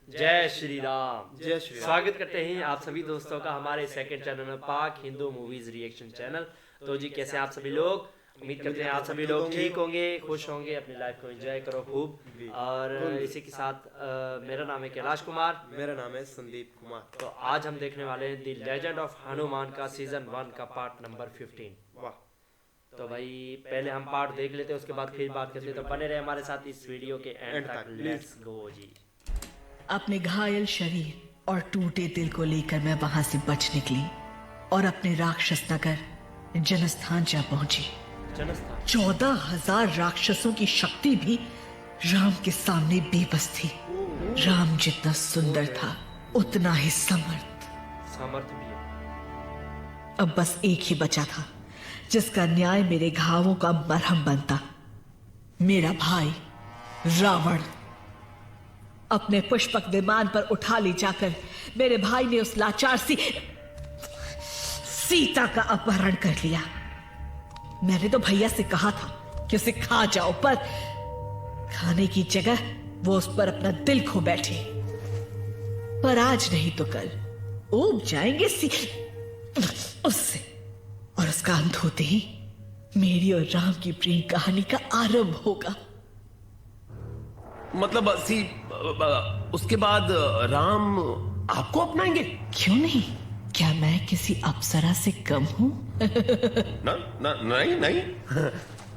जय श्री राम। जय श्री राम। स्वागत करते हैं आप सभी दोस्तों का हमारे सेकंड चैनल में पाक हिंदू मूवीज रिएक्शन चैनल। तो जी कैसे हैं आप सभी लोग? उम्मीद करते हैं आप सभी लोग ठीक होंगे, खुश होंगे, अपनी लाइफ को एंजॉय करो खूब। और इसी के साथ मेरा नाम है कैलाश कुमार। मेरा नाम है संदीप कुमार। तो आज हम देखने वाले हैं द लेजेंड ऑफ हनुमान का सीजन 1 का पार्ट नंबर 15। वाह। तो भाई पहले हम पार्ट देख लेते हैं, उसके बाद फिर बात करते हैं। तो बने रहे हमारे साथ इस वीडियो के एंड तक। लेट्स गो जी। अपने घायल शरीर और टूटे दिल को लेकर मैं वहां से बच निकली और अपने राक्षस नगर जनस्थान जा पहुंची। जनस्थान 14,000 राक्षसों की शक्ति भी राम के सामने बेबस थी। राम जितना सुंदर था उतना ही सामर्थ भी है। अब बस एक ही बचा था जिसका न्याय मेरे घावों का मरहम बनता। मेरा भाई रावण। अपने पुष्पक विमान पर उठा ले जाकर मेरे भाई ने उस लाचार सी सीता का अपहरण कर लिया। मैंने तो भैया से कहा था कि उसे खा जाओ, पर खाने की जगह वो उस पर अपना दिल खो बैठे। पर आज नहीं तो कल ऊब जाएंगे उससे, और उसका अंत होते ही मेरी और राम की प्रेम कहानी का आरंभ होगा। मतलब उसके बाद राम आपको अपनाएंगे? क्यों नहीं? क्या मैं किसी अप्सरा से कम हूं? नहीं नहीं,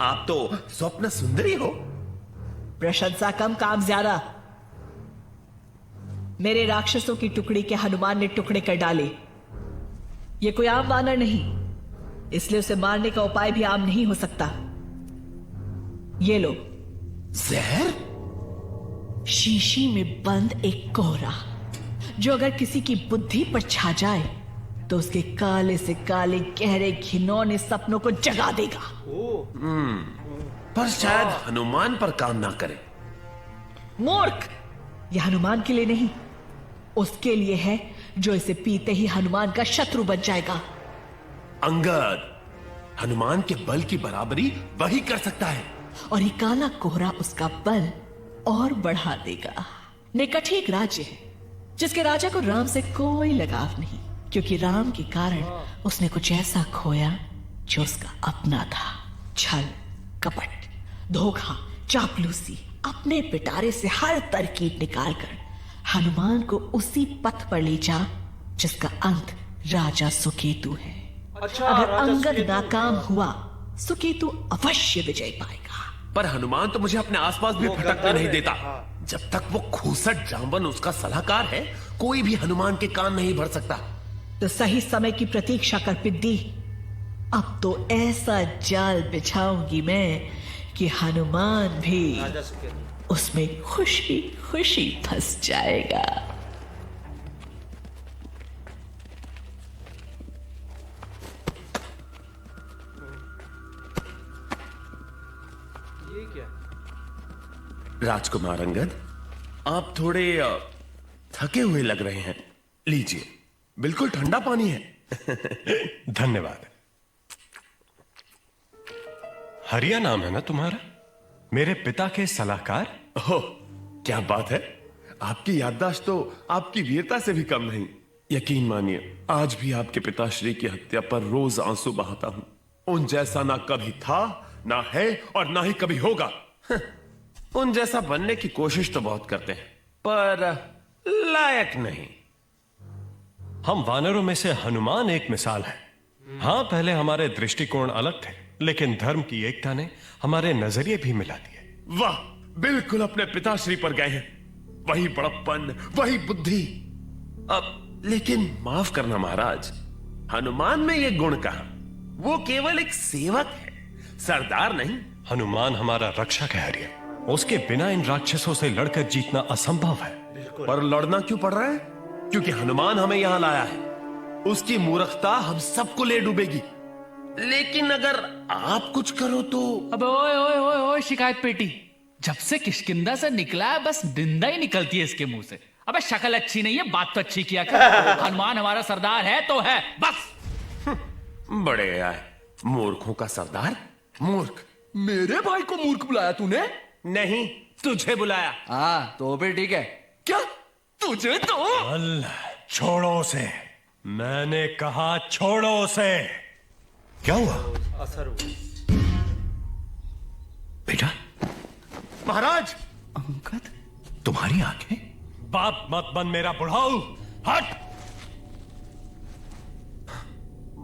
आप तो स्वप्न सुंदरी हो। प्रशंसा कम काम ज्यादा। मेरे राक्षसों की टुकड़ी के हनुमान ने टुकड़े कर डाले। ये कोई आम वानर नहीं, इसलिए उसे मारने का उपाय भी आम नहीं हो सकता। ये लो जहर। शीशी में बंद एक कोहरा, जो अगर किसी की बुद्धि पर छा जाए तो उसके काले से काले गहरे घिनौने सपनों को जगा देगा। पर शायद हनुमान पर काम ना करे। मूर्ख! यह हनुमान के लिए नहीं, उसके लिए है जो इसे पीते ही हनुमान का शत्रु बन जाएगा। अंगद, हनुमान के बल की बराबरी वही कर सकता है। और ये काला कोहरा उसका बल और बढ़ा देगा। निकट ही एक राज्य है जिसके राजा को राम से कोई लगाव नहीं, क्योंकि राम के कारण उसने कुछ ऐसा खोया जो उसका अपना था। छल, कपट, धोखा, चापलूसी, अपने पिटारे से हर तरकीब निकालकर हनुमान को उसी पथ पर ले जा जिसका अंत राजा सुकेतु है। अच्छा, अगर राजा अंगद सुकेतु। नाकाम हुआ, सुकेतु अवश्य विजय पाएगा। पर हनुमान तो मुझे अपने आसपास भी वो भटकने गद्दार नहीं है। देता। हाँ। जब तक वो खूसट जाम्बन उसका सलाहकार है, कोई भी हनुमान के कान नहीं भर सकता। तो सही समय की प्रतीक्षा कर पिद्दी। अब तो ऐसा जाल बिछाऊंगी मैं कि हनुमान भी राजा सुकेतु। उसमें खुशी खुशी फंस जाएगा। ये क्या? राजकुमार अंगद, आप थोड़े थके हुए लग रहे हैं। लीजिए, बिल्कुल ठंडा पानी है। धन्यवाद। हरिया नाम है ना तुम्हारा? मेरे पिता के सलाहकार? ओह, क्या बात है। आपकी याददाश्त तो आपकी वीरता से भी कम नहीं। यकीन मानिए, आज भी आपके पिताश्री की हत्या पर रोज आंसू बहाता हूं। उन जैसा ना कभी था, ना है और ना ही कभी होगा। उन जैसा बनने की कोशिश तो बहुत करते हैं, पर लायक नहीं। हम वानरों में से हनुमान एक मिसाल है। हाँ, पहले हमारे दृष्टिकोण अलग थे, लेकिन धर्म की एकता ने हमारे नजरिए भी मिला दिए। वाह, बिल्कुल अपने पिताश्री पर गए हैं। वही बड़प्पन, वही बुद्धि। अब लेकिन माफ करना महाराज, हनुमान में ये गुण कहां? वो केवल एक सेवक है, सरदार नहीं। हनुमान हमारा रक्षक है हरिया। उसके बिना इन राक्षसों से लड़कर जीतना असंभव है। पर लड़ना क्यों पड़ रहा है? क्योंकि हनुमान हमें यहां लाया है। उसकी मूर्खता हम सबको ले डूबेगी। लेकिन अगर आप कुछ करो तो। अबे ओए ओए ओए ओए शिकायत पेटी, जब से किष्किंधा से निकला है बस निंदा ही निकलती है इसके मुंह से। अबे शक्ल अच्छी नहीं है, बात तो अच्छी किया कर। हनुमान हमारा सरदार है तो है, बस। बड़े आए, मूर्खों का सरदार। मूर्ख? मेरे भाई को मूर्ख बुलाया तूने? नहीं, तुझे बुलाया। हाँ तो फिर ठीक है। क्या तुझे तो अल, छोड़ो उसे। मैंने कहा छोड़ो उसे। क्या हुआ असर हुआ। बेटा? महाराज। अंगद, तुम्हारी आंखें? बाप मत बन मेरा बुढ़ाऊ, हट।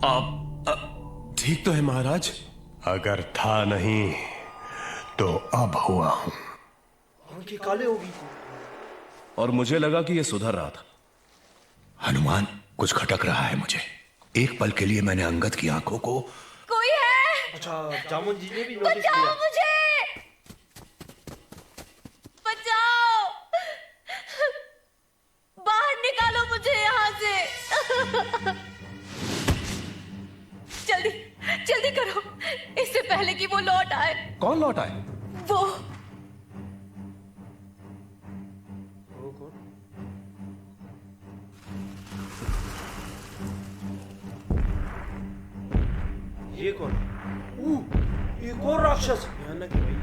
आप ठीक तो है महाराज? अगर था नहीं तो अब हुआ हूं। आंखें काले हो गई थी। और मुझे लगा कि यह सुधर रहा था। हनुमान, कुछ खटक रहा है मुझे। एक पल के लिए मैंने अंगद की आंखों को। कोई है? अच्छा, जामुन जी ने भी नोटिस बचाओ किया। मुझे, बचाओ, बाहर निकालो मुझे यहाँ से। जल्दी जल्दी करो, इससे पहले कि वो लौट आए। कौन लौट आए? वो कौन? ये कौन? ये कौन राक्षस? भयानक है भाई।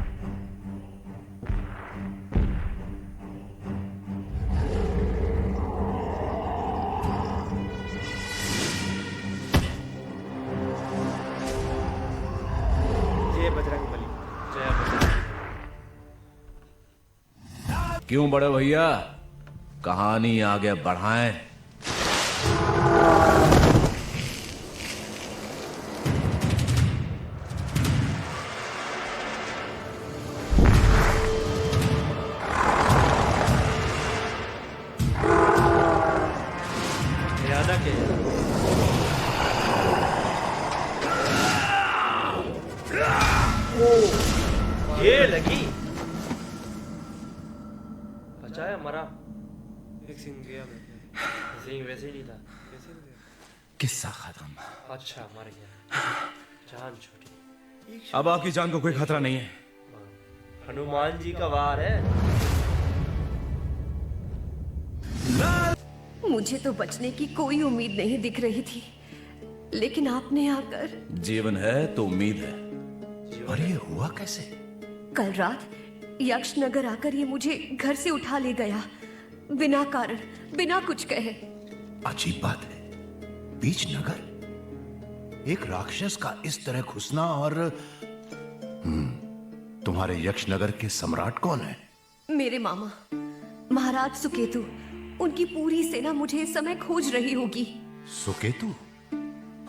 जय बजरंगबली। जय बजरंग। क्यों बड़े भैया, कहानी आगे बढ़ाएं? भयानक है। ये लगी। बचाया, मरा। एक सिंह गया सिंह वैसे ही नहीं था। किस्सा खत्म। अच्छा, मर गया। जान छूटी। अब आपकी जान को कोई खतरा नहीं है। हनुमान जी का वार है। मुझे तो बचने की कोई उम्मीद नहीं दिख रही थी, लेकिन आपने आकर। जीवन है तो उम्मीद है। और ये हुआ कैसे? कल रात यक्षनगर आकर ये मुझे घर से उठा ले गया, बिना कारण, बिना कुछ कहे। अजीब बात है, बीच नगर एक राक्षस का इस तरह घुसना। और तुम्हारे यक्षनगर के सम्राट कौन है? मेरे मामा महाराज सुकेतु। उनकी पूरी सेना मुझे इस समय खोज रही होगी। सुकेतु?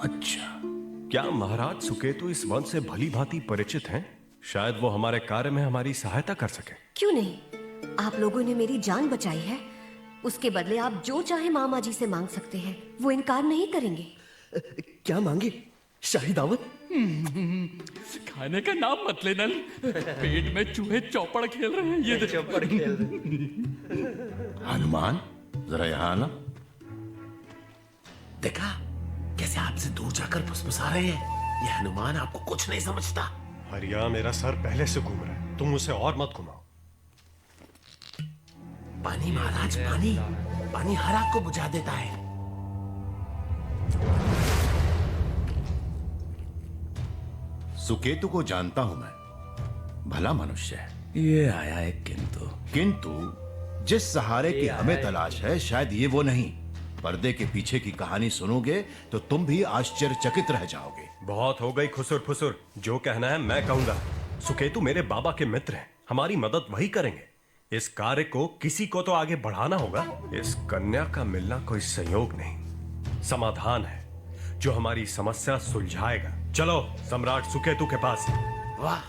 अच्छा। क्या महाराज सुकेतु इस वन से भली भांति परिचित हैं? शायद वो हमारे कार्य में हमारी सहायता कर सके। क्यों नहीं, आप लोगों ने मेरी जान बचाई है, उसके बदले आप जो चाहे मामा जी से मांग सकते हैं, वो इनकार नहीं करेंगे। क्या मांगे? शाही दावत? खाने का नाम मत लेना, पेट में चूहे चौपड़ खेल रहे हैं। ये चौपड़ खेल रहे। हनुमान, जरा यहां आना। देखा कैसे आपसे दूर जाकर फुसफुसा रहे हैं? ये हनुमान आपको कुछ नहीं समझता। हरिया, मेरा सर पहले से घूम रहा है, तुम उसे और मत घुमाओ। पानी महाराज, पानी। पानी हर आग को बुझा देता है। सुकेतु को जानता हूं मैं, भला मनुष्य है। ये आया एक किंतु। किंतु जिस सहारे की हमें तलाश है, शायद ये वो नहीं। पर्दे के पीछे की कहानी सुनोगे तो तुम भी आश्चर्यचकित रह जाओगे। बहुत हो गई खुसुर फुसुर, जो कहना है मैं कहूंगा। सुकेतु मेरे बाबा के मित्र हैं, हमारी मदद वही करेंगे। इस कार्य को किसी को तो आगे बढ़ाना होगा। इस कन्या का मिलना कोई संयोग नहीं, समाधान है जो हमारी समस्या सुलझाएगा। चलो सम्राट सुकेतु के पास। वाह,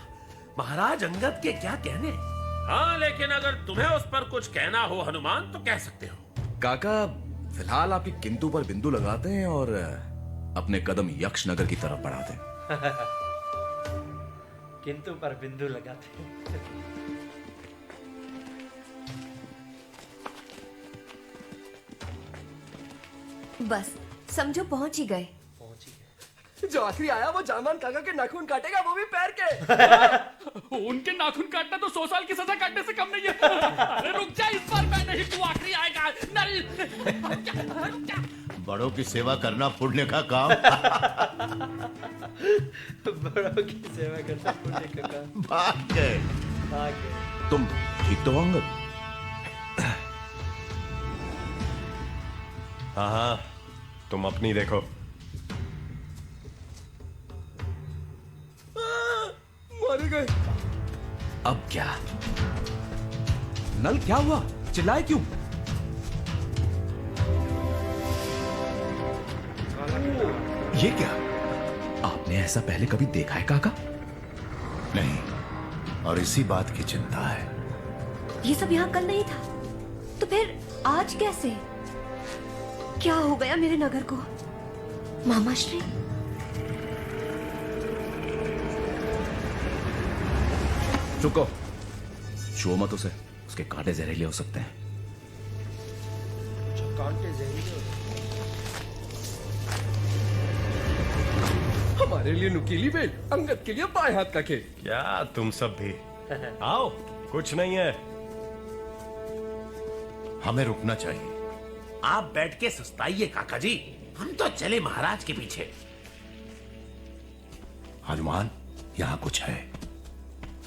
महाराज अंगद के क्या कहने। हाँ, लेकिन अगर तुम्हें उस पर कुछ कहना हो हनुमान तो कह सकते हो। काका, फिलहाल आपकी किंतु पर बिंदु लगाते हैं और अपने कदम यक्षनगर की तरफ बढ़ाते हैं। किंतु पर बिंदु लगाते हैं। बस समझो पहुंच ही गए। जो आखिरी आया वो जामान काका के नाखून काटेगा, वो भी पैर के। उनके नाखून काटना तो 100 साल की सजा काटने से कम नहीं है। अरे रुक जा, इस बार मैं नहीं, तू आखिरी आएगा। रुक जा। बड़ों की सेवा करना पुण्य का काम। बड़ों की सेवा करना पुण्य का काम। भाग गए। भाग गए। तुम ठीक तो हो अंगद? हाँ हाँ, तुम अपनी देखो। मारे गए। अब क्या? नल क्या हुआ? चिल्लाए क्यों? ये क्या? आपने ऐसा पहले कभी देखा है काका? नहीं, और इसी बात की चिंता है। ये सब यहाँ कल नहीं था, तो फिर आज कैसे? क्या हो गया मेरे नगर को? मामा श्री, रुको, छुओ मत उसे, उसके कांटे जहरीले हो सकते हैं। कांटे जहरीले होते हैं। हमारे लिए नुकीली बेल, अंगद के लिए बाएं हाथ का खेल। क्या तुम सब भी? आओ, कुछ नहीं है। हमें रुकना चाहिए। आप बैठ के सुस्ताइए काका जी, हम तो चले महाराज के पीछे। हनुमान, यहाँ कुछ है,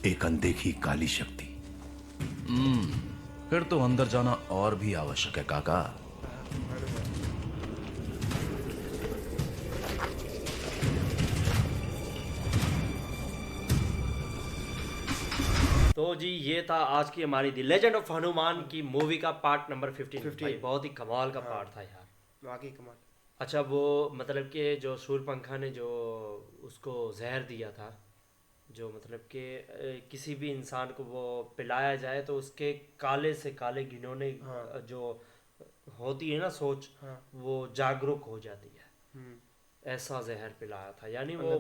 एक अनदेखी काली शक्ति। फिर तो अंदर जाना और भी आवश्यक है काका। तो जी ये था आज की हमारी द लेजेंड ऑफ हनुमान की मूवी का पार्ट नंबर 15। भाई बहुत ही कमाल का पार्ट था यार, वाकई कमाल। अच्छा वो मतलब कि जो शूरपंखा ने जो उसको जहर दिया था, जो मतलब कि किसी भी इंसान को वो पिलाया जाए तो उसके काले से काले घिनौने जो होती है ना सोच, वो जागरूक हो जाती है। ऐसा जहर पिलाया था, यानी वो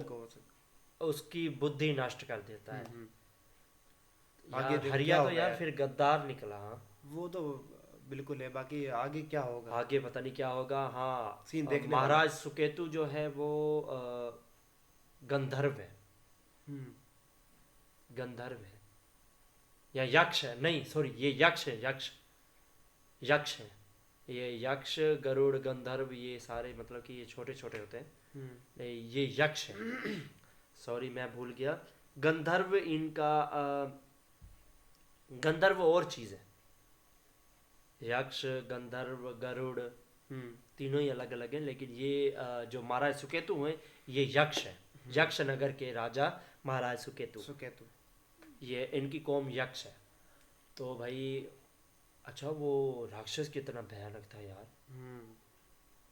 उसकी बुद्धि नष्ट कर देता है। यार हरिया तो यार फिर गद्दार निकला। हाँ वो तो बिल्कुल है, बाकी आगे क्या होगा? आगे पता नहीं क्या होगा। हाँ सीन देखने महाराज सुकेतु जो है वो गंधर्व है। गंधर्व है या यक्ष है, नहीं सॉरी ये यक्ष है, यक्ष है। ये यक्ष गरुड़ गंधर्व ये सारे मतलब कि ये छोटे छोटे होते हैं। नहीं ये यक्ष है, सॉरी मैं भूल गया। गंधर्व इनका गंधर्व और चीज है। यक्ष गंधर्व गरुड़ तीनों ही अलग अलग हैं, लेकिन ये जो महाराज सुकेतु हैं ये यक्ष है। यक्ष नगर के राजा महाराज सुकेतु ये इनकी कौम यक्ष है। तो भाई अच्छा वो राक्षस कितना भयानक था यार।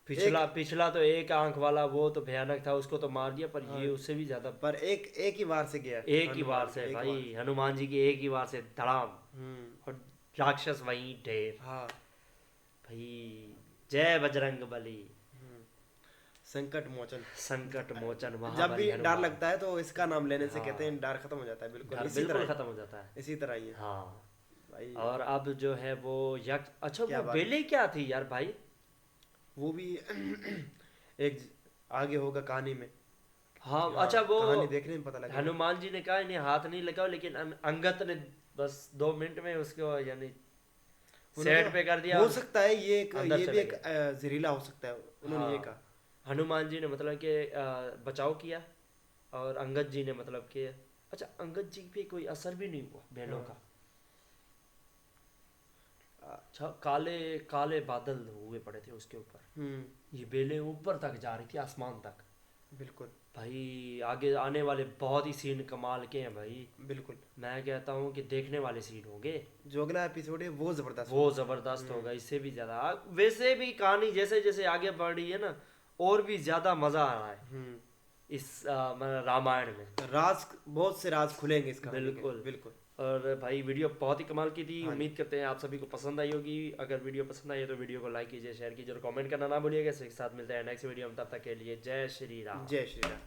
पिछला तो एक आंख वाला वो तो भयानक था, उसको तो मार दिया, पर ये उससे भी ज्यादा। पर एक ही बार से गया, एक ही बार से भाई हनुमान जी की एक ही बार से धड़ाम, और राक्षस वहीं ढेर। हाँ भाई जय बजरंग बली, संकट मोचन जब भी डर लगता है तो इसका नाम लेने से कहते हैं डर खत्म हो जाता है। बिल्कुल खत्म हो जाता है, इसी तरह ही। हाँ भाई और अब जो है वो यक्ष, अच्छा वो बेले क्या थी यार भाई? वो भी एक आगे होगा कहानी में। हाँ अच्छा वो कहानी देखने में पता लगा। हनुमान जी ने कहा इन्हें हाथ नहीं लगाओ, लेकिन अंगद ने बस 2 मिनट में उसको यानी सेट पे कर दिया। हो सकता है ये भी एक जहरीला हो सकता है, उन्होंने ये कहा। हनुमान जी ने मतलब कि बचाव किया, और अंगद जी ने मतलब कि अच्छा अंगद जी पे कोई असर भी नहीं हुआ बेलों का। अच्छा काले काले बादल हुए पड़े थे उसके ऊपर, ये बेलें ऊपर तक जा रही थी, आसमान तक। बिल्कुल भाई आगे आने वाले बहुत ही सीन कमाल के हैं भाई। बिल्कुल मैं कहता हूँ कि देखने वाले सीन होंगे। जो अगला एपिसोड है वो जबरदस्त होगा, इससे भी ज्यादा। वैसे भी कहानी जैसे जैसे आगे बढ़ रही है ना, और भी ज्यादा मजा आ रहा है इस रामायण में। बहुत से राज खुलेंगे इसका। बिल्कुल। और भाई वीडियो बहुत ही कमाल की थी। उम्मीद करते हैं आप सभी को पसंद आई होगी। अगर वीडियो पसंद आई है तो वीडियो को लाइक कीजिए, शेयर कीजिए और कमेंट करना ना भूलिएगा। इसके साथ मिलते हैं नेक्स्ट वीडियो में, तब तक के लिए जय श्री राम। जय श्री राम।